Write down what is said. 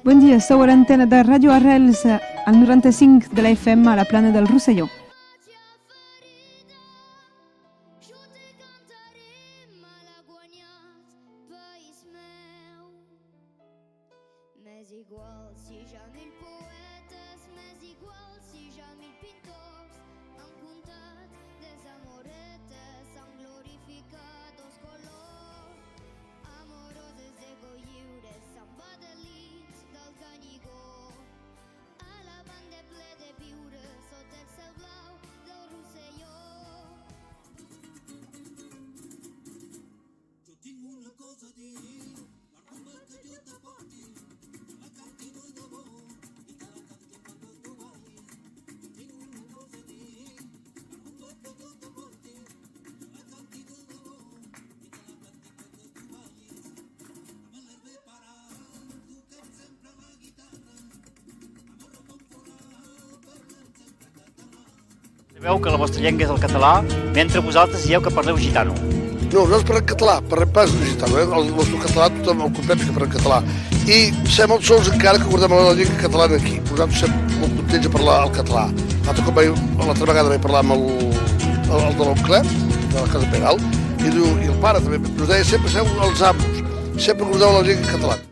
Bon dia, sou a l'antena de Ràdio Arrels al 95 de la FM a la plana del Rosselló. M'és igual si ja mil poetes, m'és igual si ja mil pintors han contat des amoretes, han glorificat els colors amoroses d'ego lliure, samba de lits del Canigó, a la banda ple de viure sota el cel blau del Rosselló. Jo tinc una cosa a dir, la rumba que jo te porti, la canti molt de bo, i que la canti quan tu ballis. Tinc una cosa a dir, la rumba que jo te porti, la canti molt de bo, i que la canti quan tu ballis. Amb l'herbe parat, tocant sempre la guitarra, amb el rock forat, parlant sempre català. Sabeu que la vostra llengua és el català, mentre vosaltres dieu que parleu gitano. No, nosaltres parlem català, parlem pas de gitano, el nostre català tothom el comprèn que parlem català. I sem molt sols encara que guardem la llengua catalana aquí. Nosaltres estem molt contents de parlar el català. L'altra vegada vaig parlar amb el de l'oncle, de la Casa Peral, i el pare també. Ens deia sempre, sou els amos, sempre guardeu la llengua catalana.